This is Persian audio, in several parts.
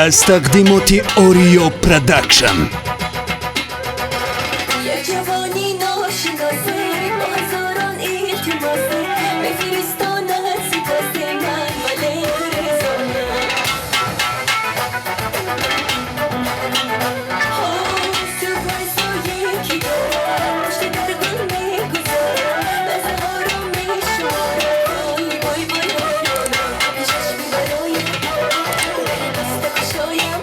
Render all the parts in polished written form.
از تقدیمات اوریو پروداکشن. یه جوانی ناشناسه با هزاران التماسه بفرستاند سپاس من ولی رزانه سپاس و یکی دارم پشت در من میگذارم لحظه ها رو میشمارم وای وای وای به چشمی برایم دست کشایم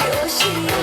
یاشی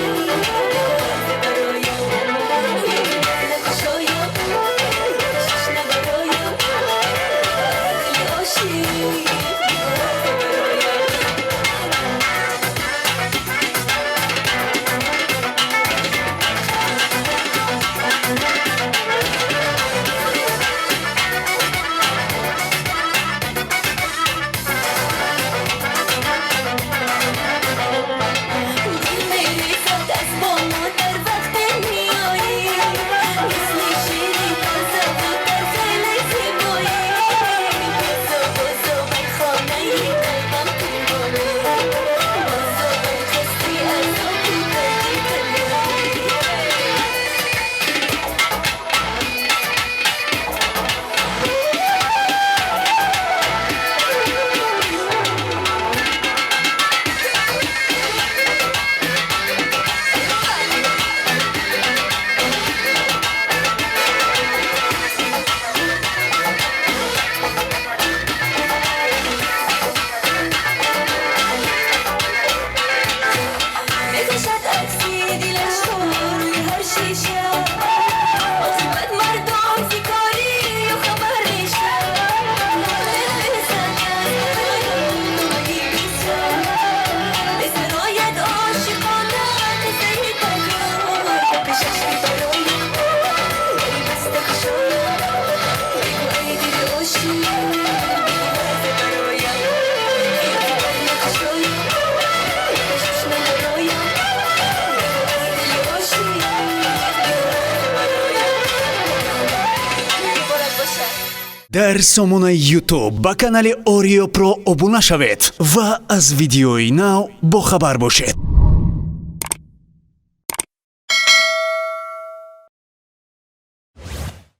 در سامانه یوتیوب با کانال اوریو پرو ابونه شوید و از ویدیوی نو با خبر باشید.